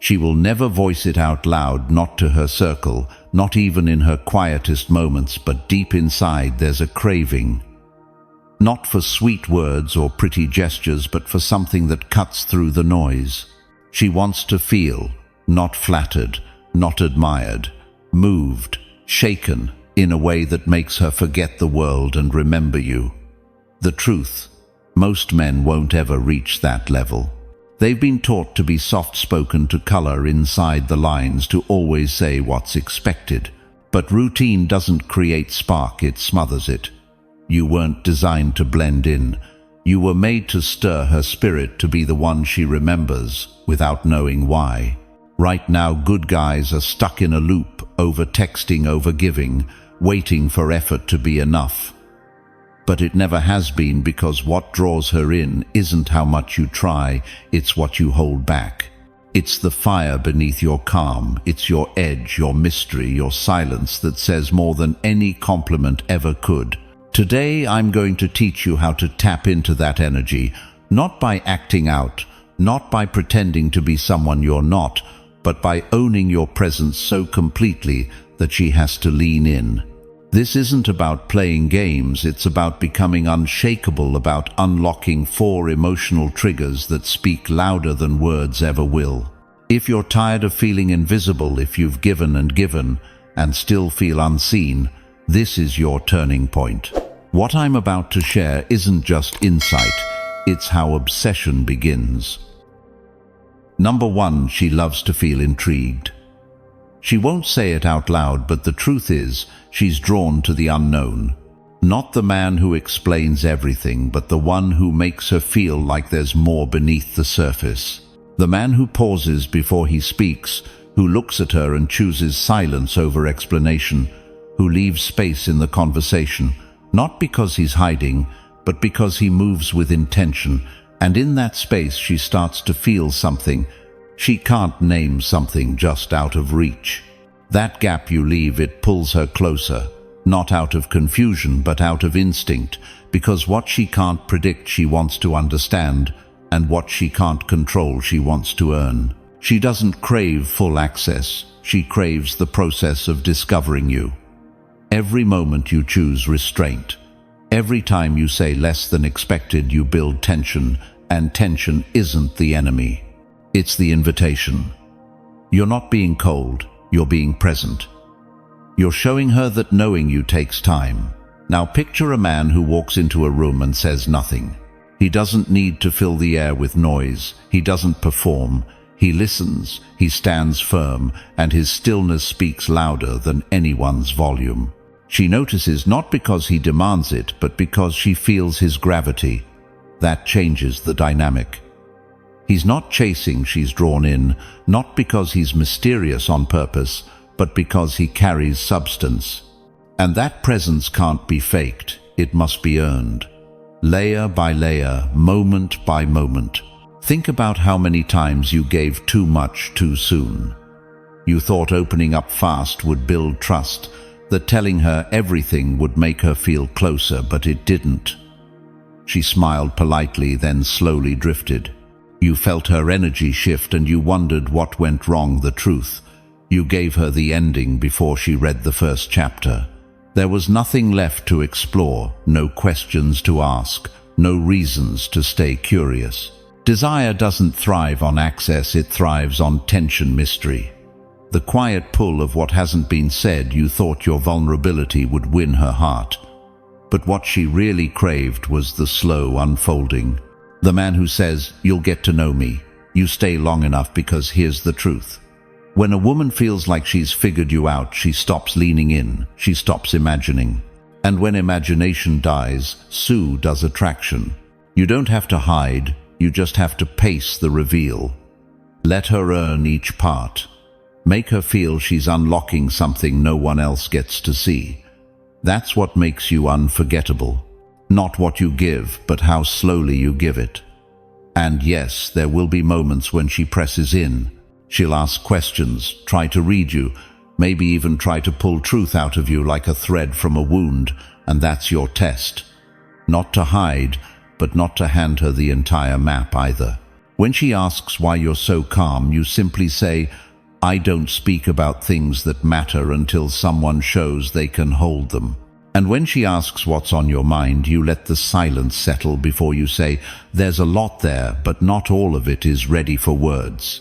She will never voice it out loud, not to her circle, not even in her quietest moments, but deep inside there's a craving. Not for sweet words or pretty gestures, but for something that cuts through the noise. She wants to feel, not flattered, not admired, moved, shaken, in a way that makes her forget the world and remember you. The truth, most men won't ever reach that level. They've been taught to be soft-spoken, to color inside the lines, to always say what's expected. But routine doesn't create spark, it smothers it. You weren't designed to blend in. You were made to stir her spirit, to be the one she remembers, without knowing why. Right now, good guys are stuck in a loop, over-texting, over-giving, waiting for effort to be enough. But it never has been, because what draws her in isn't how much you try, it's what you hold back. It's the fire beneath your calm, it's your edge, your mystery, your silence that says more than any compliment ever could. Today I'm going to teach you how to tap into that energy, not by acting out, not by pretending to be someone you're not, but by owning your presence so completely that she has to lean in. This isn't about playing games, it's about becoming unshakable, about unlocking 4 emotional triggers that speak louder than words ever will. If you're tired of feeling invisible, if you've given and still feel unseen, this is your turning point. What I'm about to share isn't just insight, it's how obsession begins. Number 1, she loves to feel intrigued. She won't say it out loud, but the truth is, she's drawn to the unknown. Not the man who explains everything, but the one who makes her feel like there's more beneath the surface. The man who pauses before he speaks, who looks at her and chooses silence over explanation, who leaves space in the conversation, not because he's hiding, but because he moves with intention, and in that space she starts to feel something. She can't name, something just out of reach. That gap you leave, it pulls her closer, not out of confusion but out of instinct, because what she can't predict she wants to understand, and what she can't control she wants to earn. She doesn't crave full access, she craves the process of discovering you. Every moment you choose restraint. Every time you say less than expected, you build tension, and tension isn't the enemy. It's the invitation. You're not being cold, you're being present. You're showing her that knowing you takes time. Now picture a man who walks into a room and says nothing. He doesn't need to fill the air with noise. He doesn't perform. He listens. He stands firm, and his stillness speaks louder than anyone's volume. She notices, not because he demands it, but because she feels his gravity. That changes the dynamic. He's not chasing, she's drawn in, not because he's mysterious on purpose, but because he carries substance. And that presence can't be faked, it must be earned. Layer by layer, moment by moment. Think about how many times you gave too much too soon. You thought opening up fast would build trust, that telling her everything would make her feel closer, but it didn't. She smiled politely, then slowly drifted. You felt her energy shift and you wondered what went wrong. The truth, you gave her the ending before she read the first chapter. There was nothing left to explore, no questions to ask, no reasons to stay curious. Desire doesn't thrive on access, it thrives on tension, mystery. The quiet pull of what hasn't been said. You thought your vulnerability would win her heart. But what she really craved was the slow unfolding. The man who says, "You'll get to know me. You stay long enough, because here's the truth." When a woman feels like she's figured you out, she stops leaning in, she stops imagining. And when imagination dies, Sue does attraction. You don't have to hide, you just have to pace the reveal. Let her earn each part. Make her feel she's unlocking something no one else gets to see. That's what makes you unforgettable. Not what you give, but how slowly you give it. And yes, there will be moments when she presses in. She'll ask questions, try to read you, maybe even try to pull truth out of you like a thread from a wound, and that's your test. Not to hide, but not to hand her the entire map either. When she asks why you're so calm, you simply say, "I don't speak about things that matter until someone shows they can hold them." And when she asks what's on your mind, you let the silence settle before you say, "There's a lot there, but not all of it is ready for words."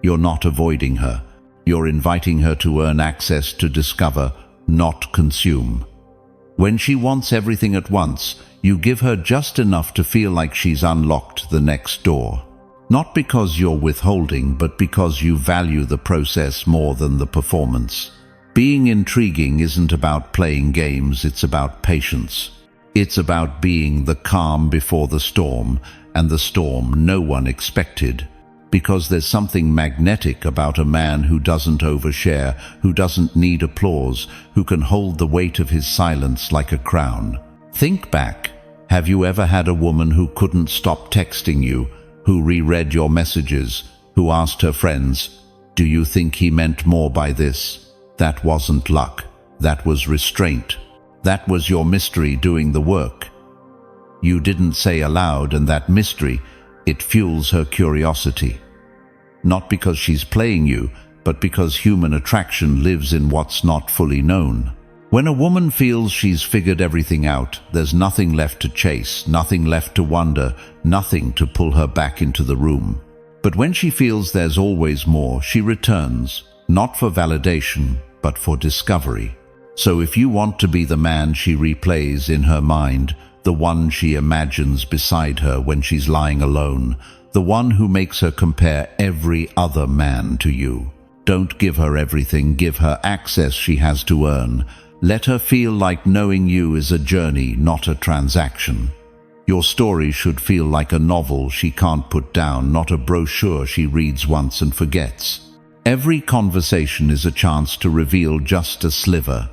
You're not avoiding her. You're inviting her to earn access to discover, not consume. When she wants everything at once, you give her just enough to feel like she's unlocked the next door. Not because you're withholding, but because you value the process more than the performance. Being intriguing isn't about playing games, it's about patience. It's about being the calm before the storm, and the storm no one expected. Because there's something magnetic about a man who doesn't overshare, who doesn't need applause, who can hold the weight of his silence like a crown. Think back. Have you ever had a woman who couldn't stop texting you, who reread your messages, who asked her friends, "Do you think he meant more by this?" That wasn't luck. That was restraint. That was your mystery doing the work. You didn't say aloud, and that mystery, it fuels her curiosity. Not because she's playing you, but because human attraction lives in what's not fully known. When a woman feels she's figured everything out, there's nothing left to chase, nothing left to wonder, nothing to pull her back into the room. But when she feels there's always more, she returns, not for validation, but for discovery. So if you want to be the man she replays in her mind, the one she imagines beside her when she's lying alone, the one who makes her compare every other man to you, don't give her everything, give her access she has to earn. Let her feel like knowing you is a journey, not a transaction. Your story should feel like a novel she can't put down, not a brochure she reads once and forgets. Every conversation is a chance to reveal just a sliver,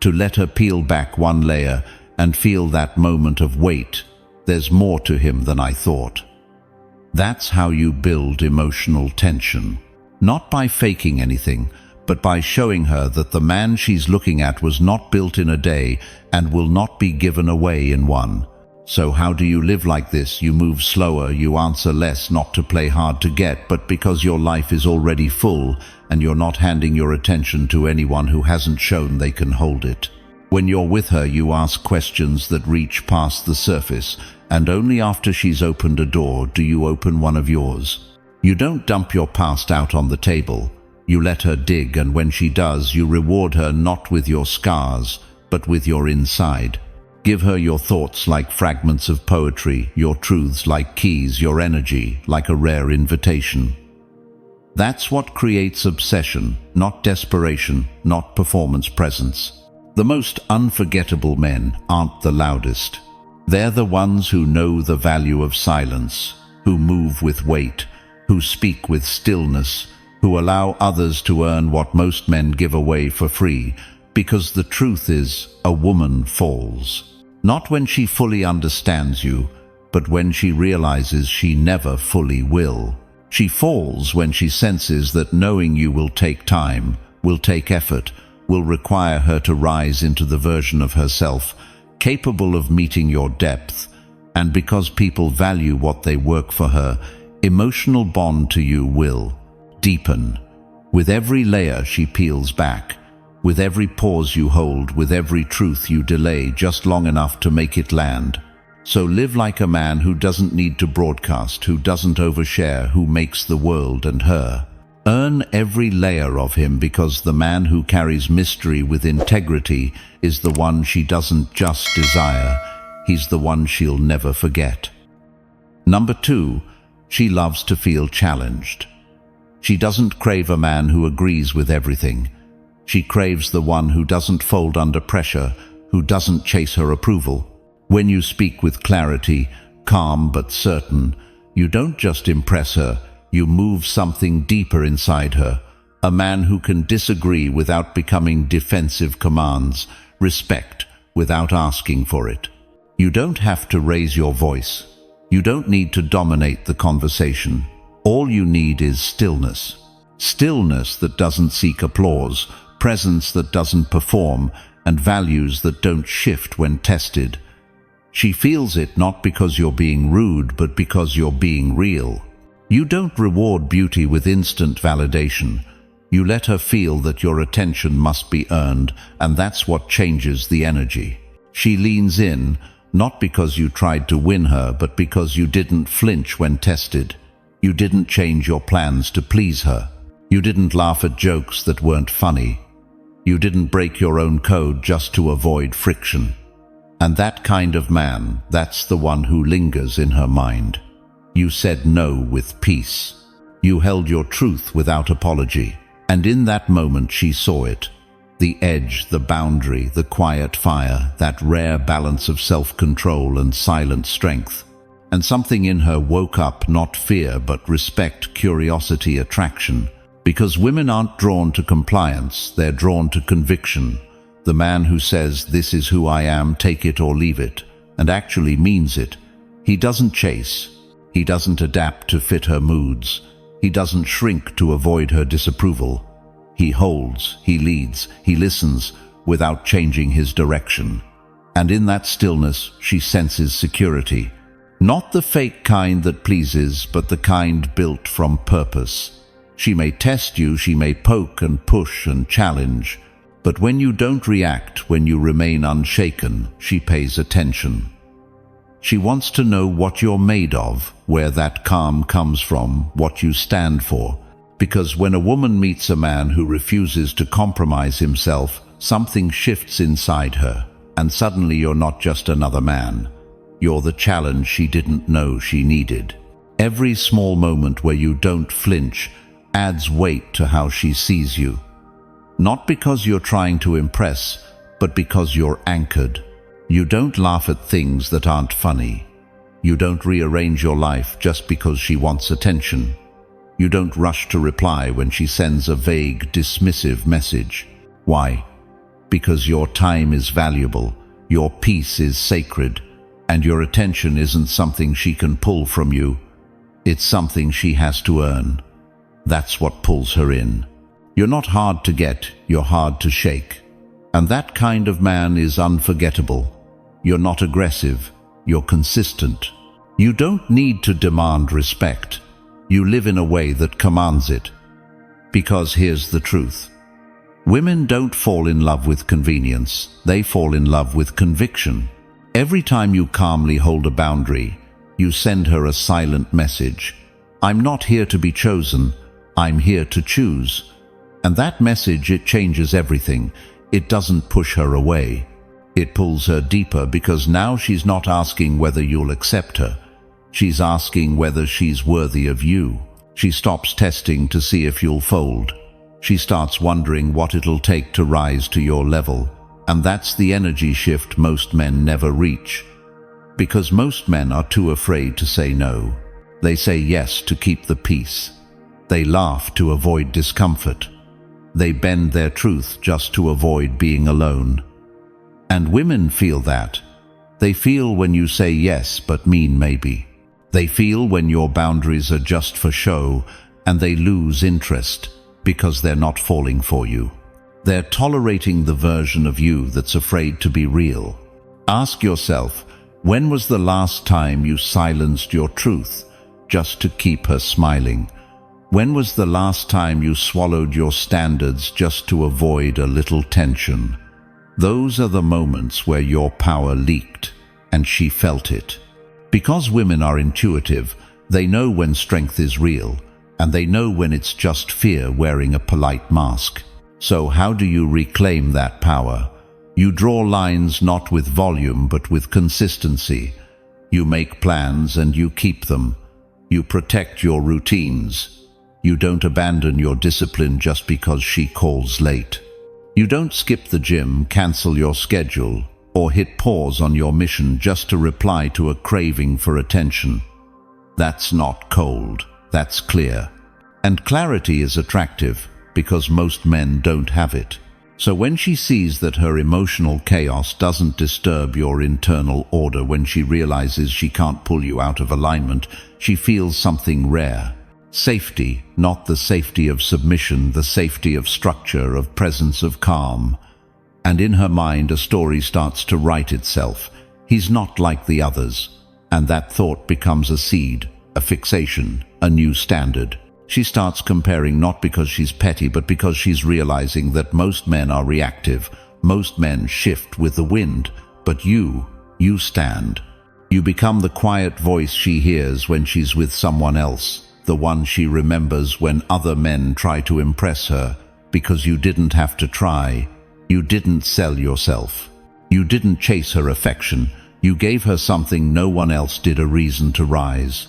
to let her peel back one layer and feel that moment of wait, there's more to him than I thought. That's how you build emotional tension. Not by faking anything, but by showing her that the man she's looking at was not built in a day and will not be given away in one. So how do you live like this? You move slower, you answer less, not to play hard to get, but because your life is already full and you're not handing your attention to anyone who hasn't shown they can hold it. When you're with her, you ask questions that reach past the surface, and only after she's opened a door do you open one of yours. You don't dump your past out on the table. You let her dig, and when she does, you reward her not with your scars, but with your inside. Give her your thoughts like fragments of poetry, your truths like keys, your energy like a rare invitation. That's what creates obsession, not desperation, not performance presence. The most unforgettable men aren't the loudest. They're the ones who know the value of silence, who move with weight, who speak with stillness, who allow others to earn what most men give away for free, because the truth is, a woman falls. Not when she fully understands you, but when she realizes she never fully will. She falls when she senses that knowing you will take time, will take effort, will require her to rise into the version of herself capable of meeting your depth, and because people value what they work for her, emotional bond to you will deepen. With every layer she peels back, with every pause you hold, with every truth you delay just long enough to make it land. So live like a man who doesn't need to broadcast, who doesn't overshare, who makes the world and her. Earn every layer of him, because the man who carries mystery with integrity is the one she doesn't just desire, he's the one she'll never forget. Number 2, she loves to feel challenged. She doesn't crave a man who agrees with everything. She craves the one who doesn't fold under pressure, who doesn't chase her approval. When you speak with clarity, calm but certain, you don't just impress her, you move something deeper inside her. A man who can disagree without becoming defensive commands, respect without asking for it. You don't have to raise your voice. You don't need to dominate the conversation. All you need is stillness. Stillness that doesn't seek applause, presence that doesn't perform, and values that don't shift when tested. She feels it not because you're being rude, but because you're being real. You don't reward beauty with instant validation. You let her feel that your attention must be earned, and that's what changes the energy. She leans in, not because you tried to win her, but because you didn't flinch when tested. You didn't change your plans to please her. You didn't laugh at jokes that weren't funny. You didn't break your own code just to avoid friction. And that kind of man, that's the one who lingers in her mind. You said no with peace. You held your truth without apology. And in that moment she saw it. The edge, the boundary, the quiet fire, that rare balance of self-control and silent strength. And something in her woke up, not fear, but respect, curiosity, attraction. Because women aren't drawn to compliance, they're drawn to conviction. The man who says, "This is who I am, take it or leave it," and actually means it. He doesn't chase. He doesn't adapt to fit her moods. He doesn't shrink to avoid her disapproval. He holds, he leads, he listens without changing his direction. And in that stillness, she senses security. Not the fake kind that pleases, but the kind built from purpose. She may test you, she may poke and push and challenge, but when you don't react, when you remain unshaken, she pays attention. She wants to know what you're made of, where that calm comes from, what you stand for. Because when a woman meets a man who refuses to compromise himself, something shifts inside her, and suddenly you're not just another man. You're the challenge she didn't know she needed. Every small moment where you don't flinch adds weight to how she sees you. Not because you're trying to impress, but because you're anchored. You don't laugh at things that aren't funny. You don't rearrange your life just because she wants attention. You don't rush to reply when she sends a vague, dismissive message. Why? Because your time is valuable, your peace is sacred, and your attention isn't something she can pull from you. It's something she has to earn. That's what pulls her in. You're not hard to get, you're hard to shake. And that kind of man is unforgettable. You're not aggressive, you're consistent. You don't need to demand respect. You live in a way that commands it. Because here's the truth. Women don't fall in love with convenience, they fall in love with conviction. Every time you calmly hold a boundary, you send her a silent message. I'm not here to be chosen, I'm here to choose. And that message, it changes everything. It doesn't push her away. It pulls her deeper, because now she's not asking whether you'll accept her. She's asking whether she's worthy of you. She stops testing to see if you'll fold. She starts wondering what it'll take to rise to your level. And that's the energy shift most men never reach. Because most men are too afraid to say no. They say yes to keep the peace. They laugh to avoid discomfort. They bend their truth just to avoid being alone. And women feel that. They feel when you say yes but mean maybe. They feel when your boundaries are just for show, and they lose interest because they're not falling for you. They're tolerating the version of you that's afraid to be real. Ask yourself, when was the last time you silenced your truth just to keep her smiling? When was the last time you swallowed your standards just to avoid a little tension? Those are the moments where your power leaked, and she felt it. Because women are intuitive, they know when strength is real, and they know when it's just fear wearing a polite mask. So how do you reclaim that power? You draw lines not with volume but with consistency. You make plans and you keep them. You protect your routines. You don't abandon your discipline just because she calls late. You don't skip the gym, cancel your schedule, or hit pause on your mission just to reply to a craving for attention. That's not cold, that's clear. And clarity is attractive because most men don't have it. So when she sees that her emotional chaos doesn't disturb your internal order, when she realizes she can't pull you out of alignment, she feels something rare. Safety, not the safety of submission, the safety of structure, of presence, of calm. And in her mind a story starts to write itself. He's not like the others. And that thought becomes a seed, a fixation. a new standard. She starts comparing not because she's petty, but because she's realizing that most men are reactive. Most men shift with the wind, but you stand. You become the quiet voice she hears when she's with someone else, the one she remembers when other men try to impress her, because you didn't have to try. You didn't sell yourself. You didn't chase her affection. You gave her something no one else did, a reason to rise.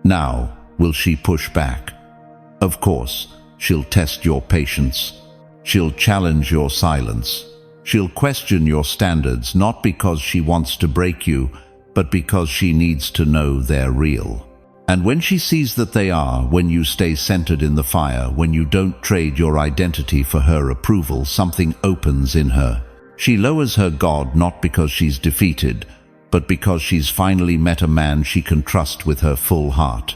Now, will she push back? Of course, she'll test your patience. She'll challenge your silence. She'll question your standards, not because she wants to break you, but because she needs to know they're real. And when she sees that they are, when you stay centered in the fire, when you don't trade your identity for her approval, something opens in her. She lowers her guard not because she's defeated, but because she's finally met a man she can trust with her full heart.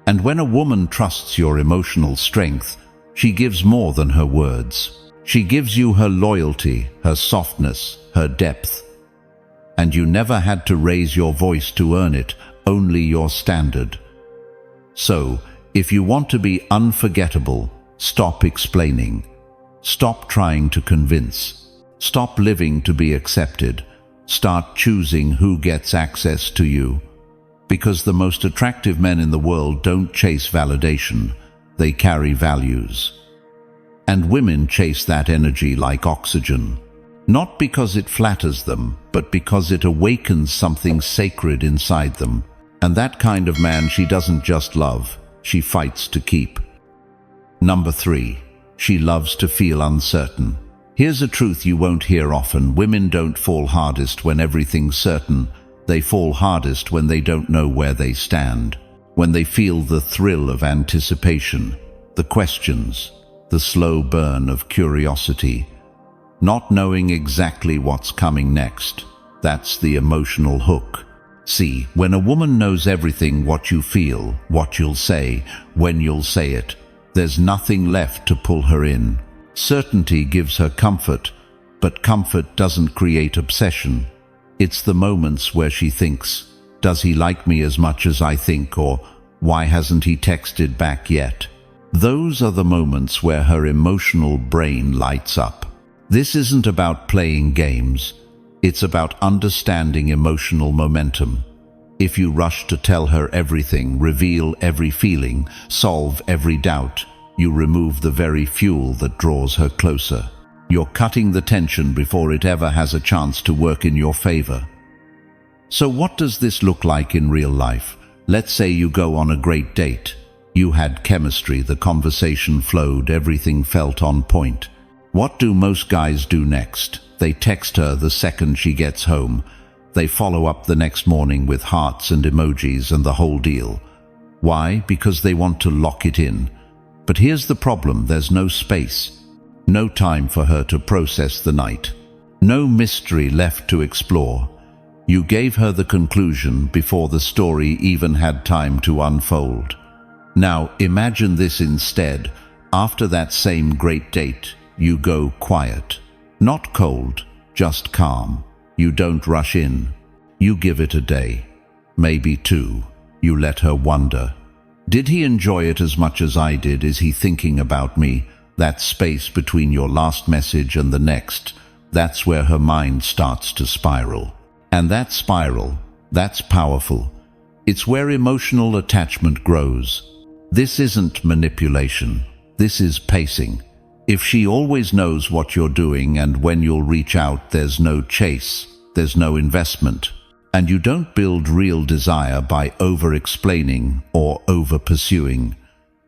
And when a woman trusts your emotional strength, she gives more than her words. She gives you her loyalty, her softness, her depth. And you never had to raise your voice to earn it, only your standard. So, if you want to be unforgettable, stop explaining. Stop trying to convince. Stop living to be accepted. Start choosing who gets access to you. Because the most attractive men in the world don't chase validation, they carry values. And women chase that energy like oxygen. Not because it flatters them, but because it awakens something sacred inside them. And that kind of man she doesn't just love, she fights to keep. Number 3, she loves to feel uncertain. Here's a truth you won't hear often. Women don't fall hardest when everything's certain. They fall hardest when they don't know where they stand. When they feel the thrill of anticipation, the questions, the slow burn of curiosity. Not knowing exactly what's coming next. That's the emotional hook. See, when a woman knows everything, what you feel, what you'll say, when you'll say it, there's nothing left to pull her in. Certainty gives her comfort, but comfort doesn't create obsession. It's the moments where she thinks, does he like me as much as I think, or why hasn't he texted back yet? Those are the moments where her emotional brain lights up. This isn't about playing games. It's about understanding emotional momentum. If you rush to tell her everything, reveal every feeling, solve every doubt, you remove the very fuel that draws her closer. You're cutting the tension before it ever has a chance to work in your favor. So what does this look like in real life? Let's say you go on a great date. You had chemistry, the conversation flowed, everything felt on point. What do most guys do next? They text her the second she gets home. They follow up the next morning with hearts and emojis and the whole deal. Why? Because they want to lock it in. But here's the problem, there's no space. No time for her to process the night. No mystery left to explore. You gave her the conclusion before the story even had time to unfold. Now imagine this instead. After that same great date, you go quiet. Not cold, just calm. You don't rush in. You give it a day, maybe 2. You let her wonder. Did he enjoy it as much as I did? Is he thinking about me? That space between your last message and the next, that's where her mind starts to spiral. And that spiral, that's powerful. It's where emotional attachment grows. This isn't manipulation. This is pacing. If she always knows what you're doing and when you'll reach out, there's no chase, there's no investment. And you don't build real desire by over-explaining or over-pursuing.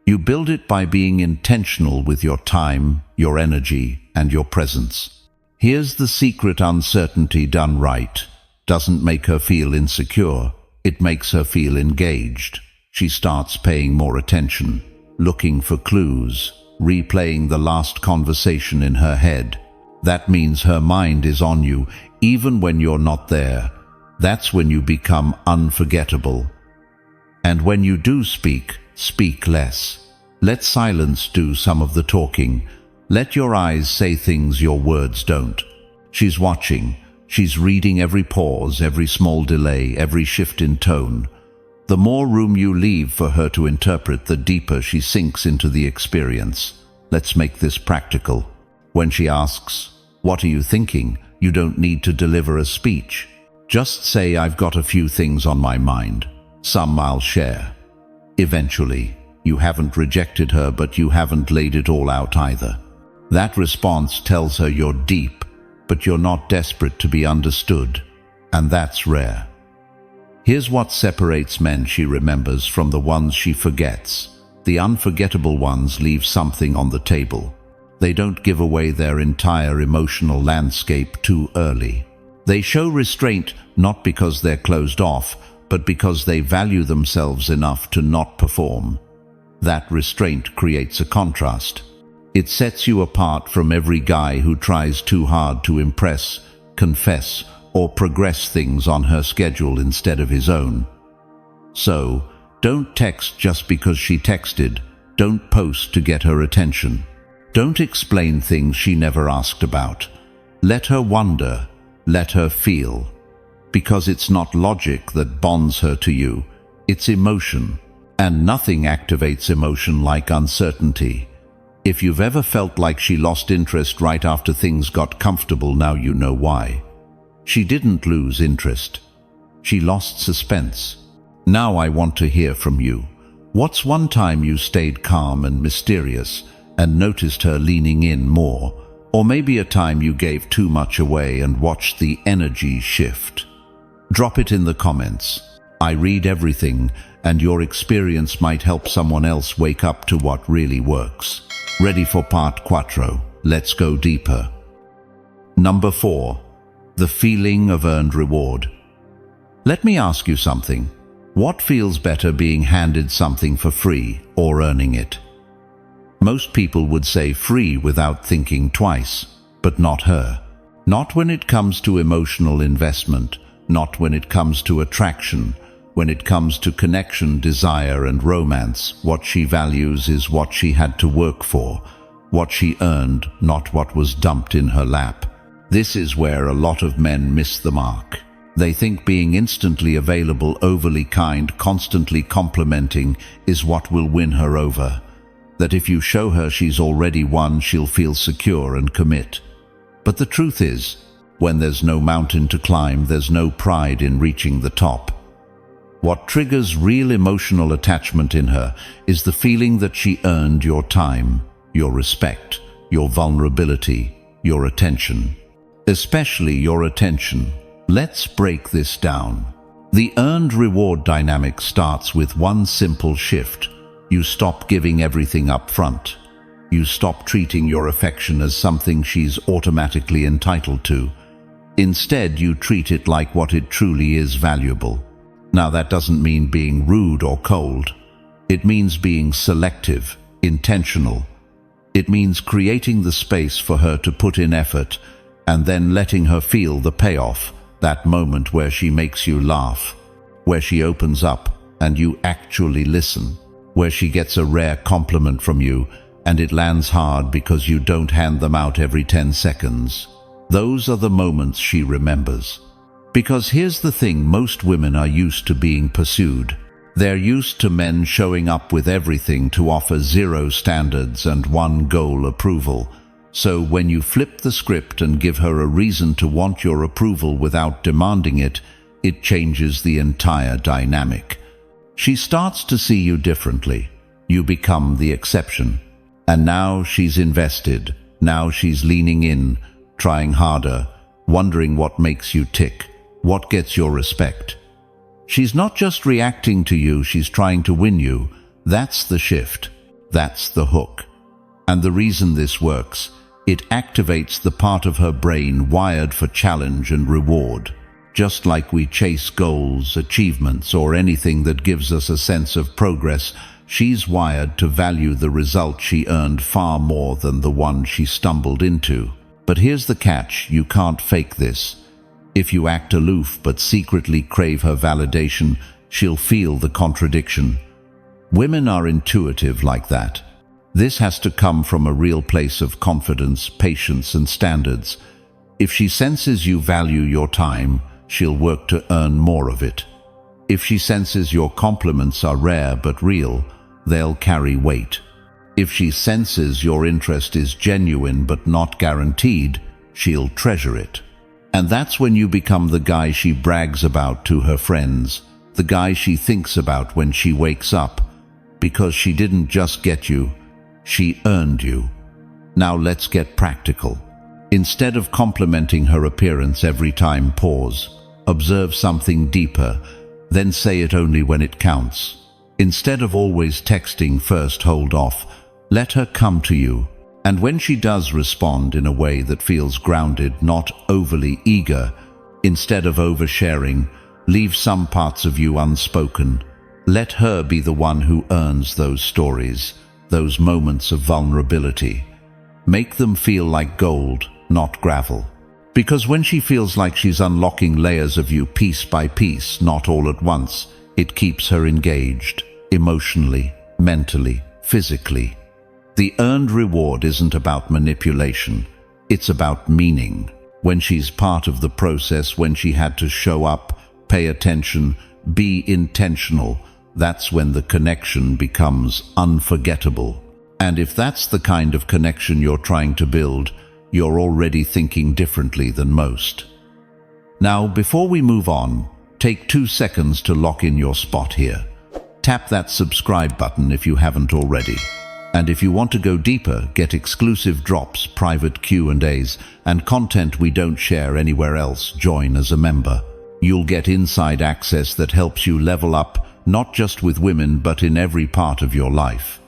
You build it by being intentional with your time, your energy, and your presence. Here's the secret: uncertainty done right doesn't make her feel insecure, it makes her feel engaged. She starts paying more attention, looking for clues, replaying the last conversation in her head. That means her mind is on you, even when you're not there. That's when you become unforgettable. And when you do speak, speak less. Let silence do some of the talking. Let your eyes say things your words don't. She's watching. She's reading every pause, every small delay, every shift in tone. The more room you leave for her to interpret, the deeper she sinks into the experience. Let's make this practical. When she asks, "What are you thinking?" you don't need to deliver a speech. Just say, "I've got a few things on my mind. Some I'll share." Eventually, you haven't rejected her, but you haven't laid it all out either. That response tells her you're deep, but you're not desperate to be understood, and that's rare. Here's what separates men she remembers from the ones she forgets. The unforgettable ones leave something on the table. They don't give away their entire emotional landscape too early. They show restraint not because they're closed off, but because they value themselves enough to not perform. That restraint creates a contrast. It sets you apart from every guy who tries too hard to impress, confess, or progress things on her schedule instead of his own. So, don't text just because she texted. Don't post to get her attention. Don't explain things she never asked about. Let her wonder. Let her feel. Because it's not logic that bonds her to you. It's emotion. And nothing activates emotion like uncertainty. If you've ever felt like she lost interest right after things got comfortable, now you know why. She didn't lose interest. She lost suspense. Now I want to hear from you. What's one time you stayed calm and mysterious and noticed her leaning in more? Or maybe a time you gave too much away and watched the energy shift? Drop it in the comments. I read everything, and your experience might help someone else wake up to what really works. Ready for part 4? Let's go deeper. Number 4. The feeling of earned reward. Let me ask you something. What feels better, being handed something for free or earning it? Most people would say free without thinking twice, but not her. Not when it comes to emotional investment, not when it comes to attraction. When it comes to connection, desire, and romance, what she values is what she had to work for, what she earned, not what was dumped in her lap. This is where a lot of men miss the mark. They think being instantly available, overly kind, constantly complimenting is what will win her over. That if you show her she's already won, she'll feel secure and commit. But the truth is, when there's no mountain to climb, there's no pride in reaching the top. What triggers real emotional attachment in her is the feeling that she earned your time, your respect, your vulnerability, your attention. Especially your attention. Let's break this down. The earned reward dynamic starts with one simple shift. You stop giving everything up front. You stop treating your affection as something she's automatically entitled to. Instead, you treat it like what it truly is: valuable. Now, that doesn't mean being rude or cold. It means being selective, intentional. It means creating the space for her to put in effort, and then letting her feel the payoff, that moment where she makes you laugh, where she opens up and you actually listen, where she gets a rare compliment from you and it lands hard because you don't hand them out every 10 seconds. Those are the moments she remembers. Because here's the thing, most women are used to being pursued. They're used to men showing up with everything to offer 0 standards and 1 goal: approval. So when you flip the script and give her a reason to want your approval without demanding it, it changes the entire dynamic. She starts to see you differently. You become the exception. And now she's invested. Now she's leaning in, trying harder, wondering what makes you tick. What gets your respect? She's not just reacting to you, she's trying to win you. That's the shift. That's the hook. And the reason this works, it activates the part of her brain wired for challenge and reward. Just like we chase goals, achievements, or anything that gives us a sense of progress, she's wired to value the result she earned far more than the one she stumbled into. But here's the catch, you can't fake this. If you act aloof but secretly crave her validation, she'll feel the contradiction. Women are intuitive like that. This has to come from a real place of confidence, patience, and standards. If she senses you value your time, she'll work to earn more of it. If she senses your compliments are rare but real, they'll carry weight. If she senses your interest is genuine but not guaranteed, she'll treasure it. And that's when you become the guy she brags about to her friends, the guy she thinks about when she wakes up, because she didn't just get you, she earned you. Now let's get practical. Instead of complimenting her appearance every time, pause. Observe something deeper, then say it only when it counts. Instead of always texting first, hold off. Let her come to you. And when she does, respond in a way that feels grounded, not overly eager. Instead of oversharing, leave some parts of you unspoken. Let her be the one who earns those stories, those moments of vulnerability. Make them feel like gold, not gravel. Because when she feels like she's unlocking layers of you piece by piece, not all at once, it keeps her engaged, emotionally, mentally, physically. The earned reward isn't about manipulation, it's about meaning. When she's part of the process, when she had to show up, pay attention, be intentional, that's when the connection becomes unforgettable. And if that's the kind of connection you're trying to build, you're already thinking differently than most. Now, before we move on, take 2 seconds to lock in your spot here. Tap that subscribe button if you haven't already. And if you want to go deeper, get exclusive drops, private Q&As, and content we don't share anywhere else, join as a member. You'll get inside access that helps you level up, not just with women, but in every part of your life.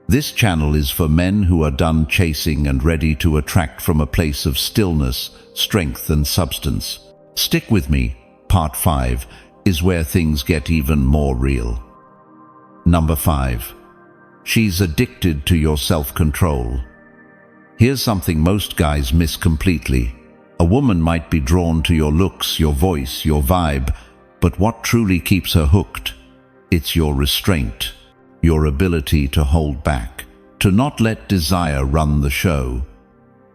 This channel is for men who are done chasing and ready to attract from a place of stillness, strength, and substance. Stick with me. Part 5 is where things get even more real. Number 5. She's addicted to your self-control. Here's something most guys miss completely. A woman might be drawn to your looks, your voice, your vibe, but what truly keeps her hooked? It's your restraint, your ability to hold back, to not let desire run the show.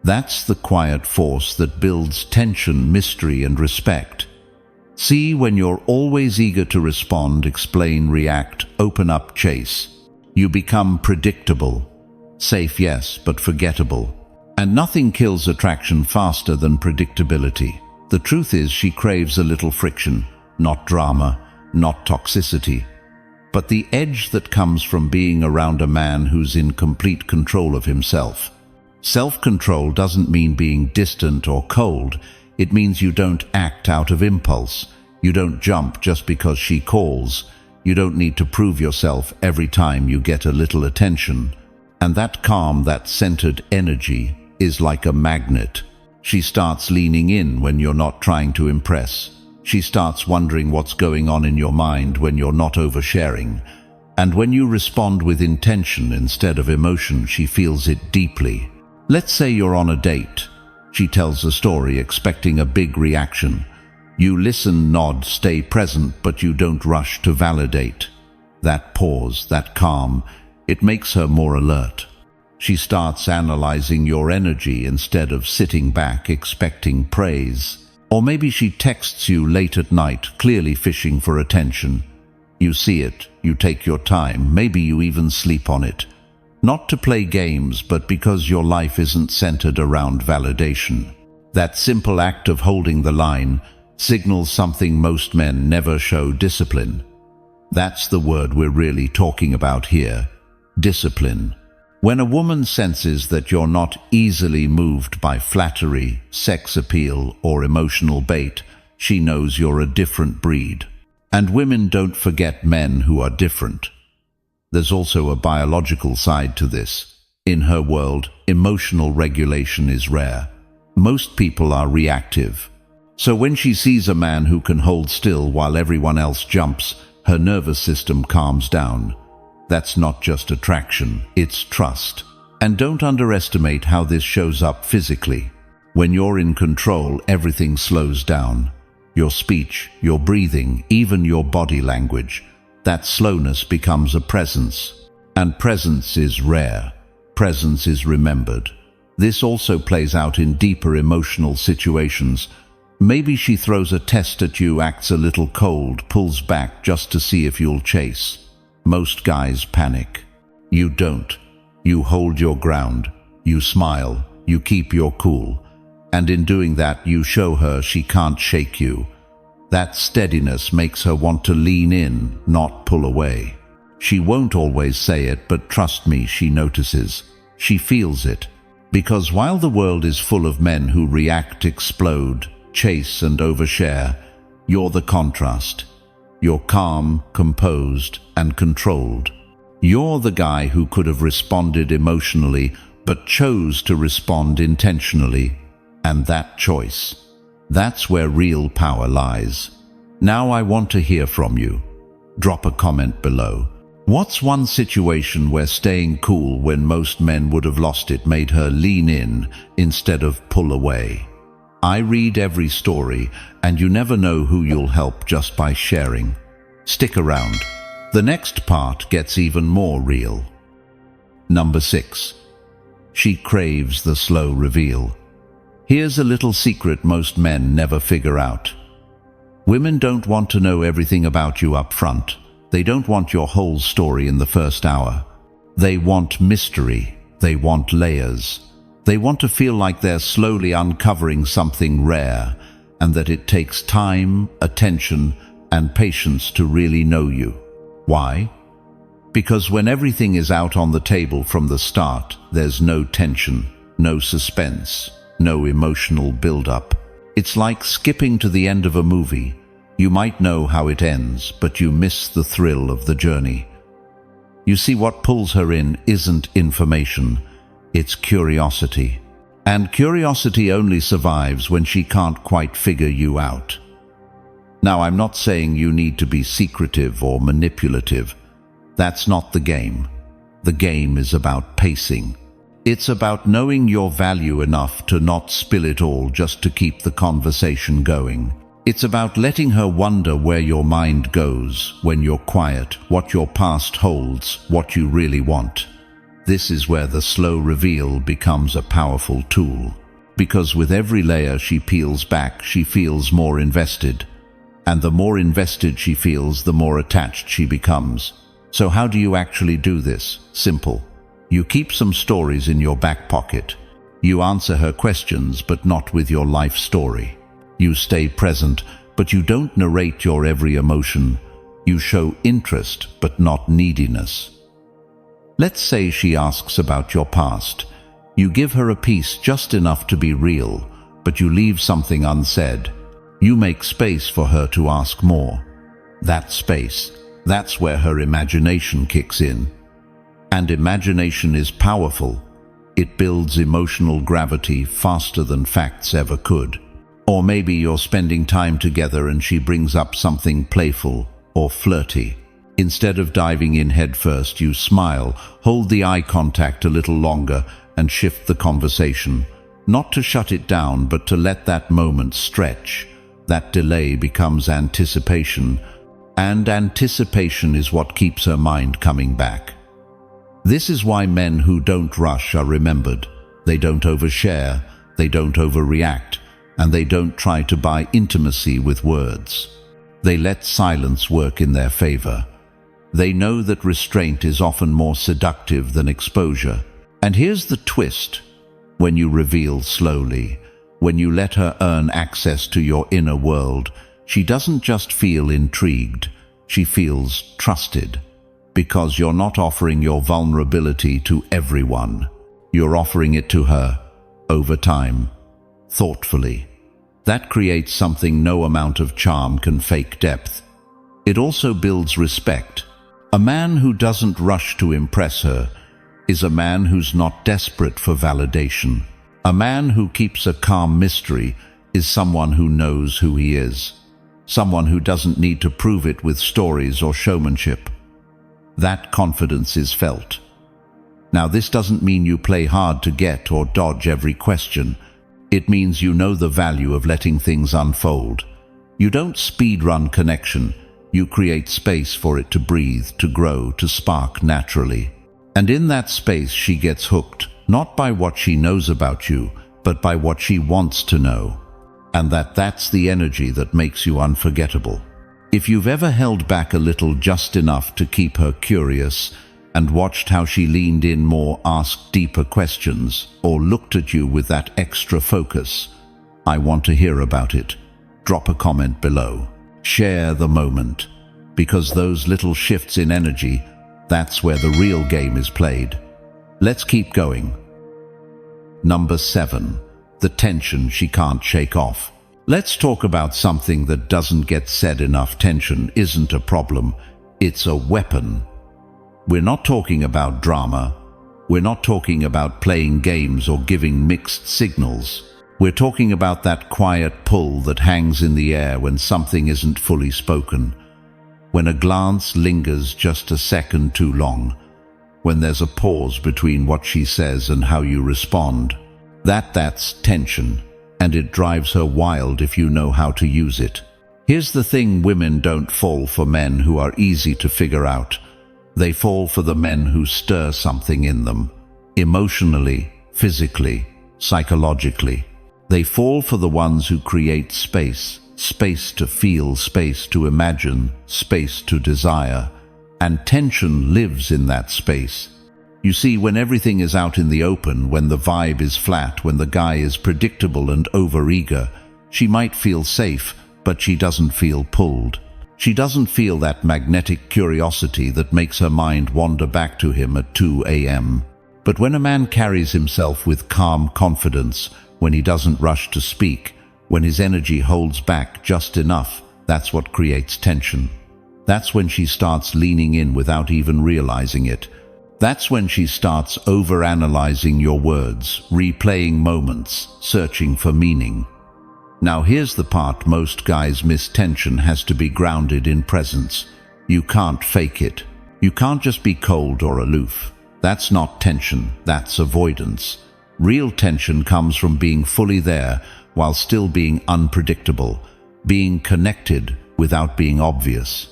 That's the quiet force that builds tension, mystery, and respect. See, when you're always eager to respond, explain, react, open up, chase, you become predictable. Safe, yes, but forgettable. And nothing kills attraction faster than predictability. The truth is, she craves a little friction, not drama, not toxicity, but the edge that comes from being around a man who's in complete control of himself. Self-control doesn't mean being distant or cold. It means you don't act out of impulse. You don't jump just because she calls. You don't need to prove yourself every time you get a little attention. And that calm, that centered energy is like a magnet. She starts leaning in when you're not trying to impress. She starts wondering what's going on in your mind when you're not oversharing. And when you respond with intention instead of emotion, she feels it deeply. Let's say you're on a date. She tells a story expecting a big reaction. You listen, nod, stay present, but you don't rush to validate. That pause, that calm, it makes her more alert. She starts analyzing your energy instead of sitting back expecting praise. Or maybe she texts you late at night, clearly fishing for attention. You see it, you take your time, maybe you even sleep on it. Not to play games, but because your life isn't centered around validation. That simple act of holding the line signals something most men never show: discipline. That's the word we're really talking about here. Discipline. When a woman senses that you're not easily moved by flattery, sex appeal, or emotional bait, she knows you're a different breed. And women don't forget men who are different. There's also a biological side to this. In her world, emotional regulation is rare. Most people are reactive. So when she sees a man who can hold still while everyone else jumps, her nervous system calms down. That's not just attraction, it's trust. And don't underestimate how this shows up physically. When you're in control, everything slows down. Your speech, your breathing, even your body language. That slowness becomes a presence. And presence is rare. Presence is remembered. This also plays out in deeper emotional situations. Maybe she throws a test at you, acts a little cold, pulls back just to see if you'll chase. Most guys panic. You don't. You hold your ground. You smile. You keep your cool. And in doing that, you show her she can't shake you. That steadiness makes her want to lean in, not pull away. She won't always say it, but trust me, she notices. She feels it. Because while the world is full of men who react, explode, chase and overshare, you're the contrast. You're calm, composed, and controlled. You're the guy who could have responded emotionally, but chose to respond intentionally. And that choice, that's where real power lies. Now I want to hear from you. Drop a comment below. What's one situation where staying cool when most men would have lost it made her lean in instead of pull away? I read every story, and you never know who you'll help just by sharing. Stick around. The next part gets even more real. Number 6. She craves the slow reveal. Here's a little secret most men never figure out. Women don't want to know everything about you up front. They don't want your whole story in the first hour. They want mystery. They want layers. They want to feel like they're slowly uncovering something rare, and that it takes time, attention, and patience to really know you. Why? Because when everything is out on the table from the start, there's no tension, no suspense, no emotional build-up. It's like skipping to the end of a movie. You might know how it ends, but you miss the thrill of the journey. You see, what pulls her in isn't information, it's curiosity. And curiosity only survives when she can't quite figure you out. Now, I'm not saying you need to be secretive or manipulative. That's not the game. The game is about pacing. It's about knowing your value enough to not spill it all just to keep the conversation going. It's about letting her wonder where your mind goes when you're quiet, what your past holds, what you really want. This is where the slow reveal becomes a powerful tool. Because with every layer she peels back, she feels more invested. And the more invested she feels, the more attached she becomes. So how do you actually do this? Simple. You keep some stories in your back pocket. You answer her questions, but not with your life story. You stay present, but you don't narrate your every emotion. You show interest, but not neediness. Let's say she asks about your past. You give her a piece just enough to be real, but you leave something unsaid. You make space for her to ask more. That space, that's where her imagination kicks in. And imagination is powerful. It builds emotional gravity faster than facts ever could. Or maybe you're spending time together and she brings up something playful or flirty. Instead of diving in headfirst, you smile, hold the eye contact a little longer, and shift the conversation. Not to shut it down, but to let that moment stretch. That delay becomes anticipation, and anticipation is what keeps her mind coming back. This is why men who don't rush are remembered. They don't overshare, they don't overreact, and they don't try to buy intimacy with words. They let silence work in their favor. They know that restraint is often more seductive than exposure. And here's the twist. When you reveal slowly, when you let her earn access to your inner world, she doesn't just feel intrigued, she feels trusted. Because you're not offering your vulnerability to everyone. You're offering it to her, over time, thoughtfully. That creates something no amount of charm can fake: depth. It also builds respect. A man who doesn't rush to impress her is a man who's not desperate for validation. A man who keeps a calm mystery is someone who knows who he is. Someone who doesn't need to prove it with stories or showmanship. That confidence is felt. Now, this doesn't mean you play hard to get or dodge every question. It means you know the value of letting things unfold. You don't speed-run connection. You create space for it to breathe, to grow, to spark naturally. And in that space she gets hooked, not by what she knows about you, but by what she wants to know. and that's the energy that makes you unforgettable. If you've ever held back a little, just enough to keep her curious, and watched how she leaned in more, asked deeper questions, or looked at you with that extra focus, I want to hear about it. Drop a comment below. Share the moment, because those little shifts in energy, that's where the real game is played. Let's keep going. Number 7. The tension she can't shake off. Let's talk about something that doesn't get said enough. Tension isn't a problem, it's a weapon. We're not talking about drama. We're not talking about playing games or giving mixed signals. We're talking about that quiet pull that hangs in the air when something isn't fully spoken, when a glance lingers just a second too long, when there's a pause between what she says and how you respond. That's tension, and it drives her wild if you know how to use it. Here's the thing: women don't fall for men who are easy to figure out. They fall for the men who stir something in them, emotionally, physically, psychologically. They fall for the ones who create space, space to feel, space to imagine, space to desire, and tension lives in that space. You see, when everything is out in the open, when the vibe is flat, when the guy is predictable and overeager, she might feel safe, but she doesn't feel pulled. She doesn't feel that magnetic curiosity that makes her mind wander back to him at 2 a.m. But when a man carries himself with calm confidence, when he doesn't rush to speak, when his energy holds back just enough, that's what creates tension. That's when she starts leaning in without even realizing it. That's when she starts overanalyzing your words, replaying moments, searching for meaning. Now here's the part most guys miss: tension has to be grounded in presence. You can't fake it. You can't just be cold or aloof. That's not tension, that's avoidance. Real tension comes from being fully there while still being unpredictable, being connected without being obvious.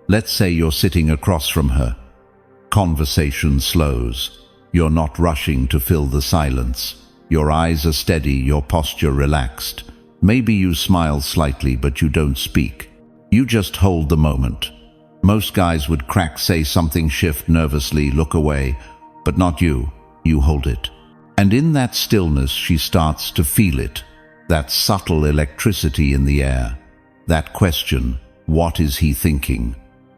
Let's say you're sitting across from her. Conversation slows. You're not rushing to fill the silence. Your eyes are steady, your posture relaxed. Maybe you smile slightly, but you don't speak. You just hold the moment. Most guys would crack, say something, shift nervously, look away, but not you. You hold it. And in that stillness, she starts to feel it. That subtle electricity in the air. That question, what is he thinking?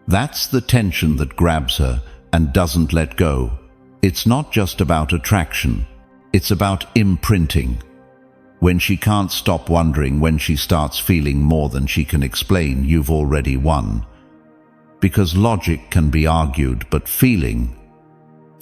That's the tension that grabs her and doesn't let go. It's not just about attraction. It's about imprinting. When she can't stop wondering, when she starts feeling more than she can explain, you've already won. Because logic can be argued, but feeling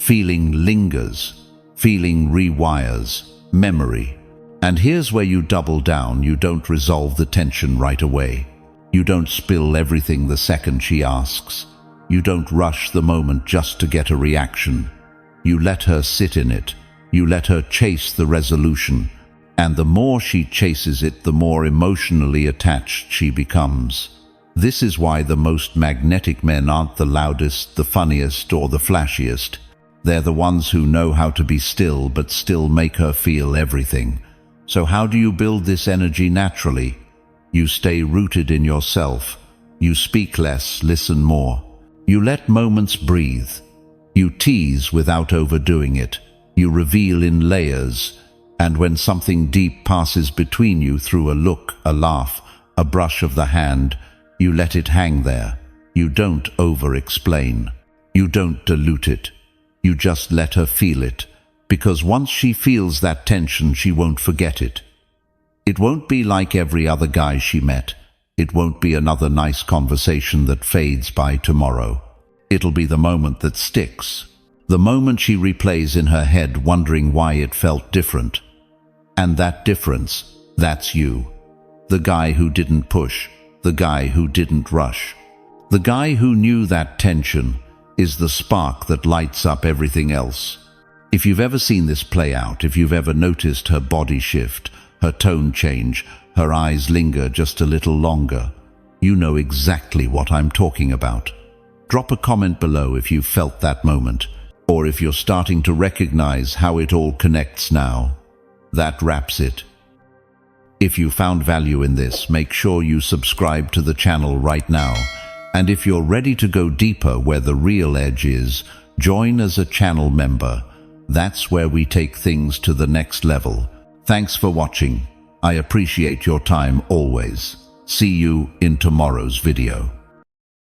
lingers. Feeling rewires memory. And here's where you double down. You don't resolve the tension right away. You don't spill everything the second she asks. You don't rush the moment just to get a reaction. You let her sit in it. You let her chase the resolution. And the more she chases it, the more emotionally attached she becomes. This is why the most magnetic men aren't the loudest, the funniest, or the flashiest. They're the ones who know how to be still but still make her feel everything. So how do you build this energy naturally? You stay rooted in yourself. You speak less, listen more. You let moments breathe. You tease without overdoing it. You reveal in layers. And when something deep passes between you through a look, a laugh, a brush of the hand, you let it hang there. You don't over-explain. You don't dilute it. You just let her feel it, because once she feels that tension, she won't forget it. It won't be like every other guy she met. It won't be another nice conversation that fades by tomorrow. It'll be the moment that sticks. The moment she replays in her head, wondering why it felt different. And that difference, that's you. The guy who didn't push. The guy who didn't rush. The guy who knew that tension is the spark that lights up everything else. If you've ever seen this play out, if you've ever noticed her body shift, her tone change, her eyes linger just a little longer, you know exactly what I'm talking about. Drop a comment below if you've felt that moment, or if you're starting to recognize how it all connects now. That wraps it. If you found value in this, make sure you subscribe to the channel right now. And if you're ready to go deeper where the real edge is, join as a channel member. That's where we take things to the next level. Thanks for watching. I appreciate your time always. See you in tomorrow's video.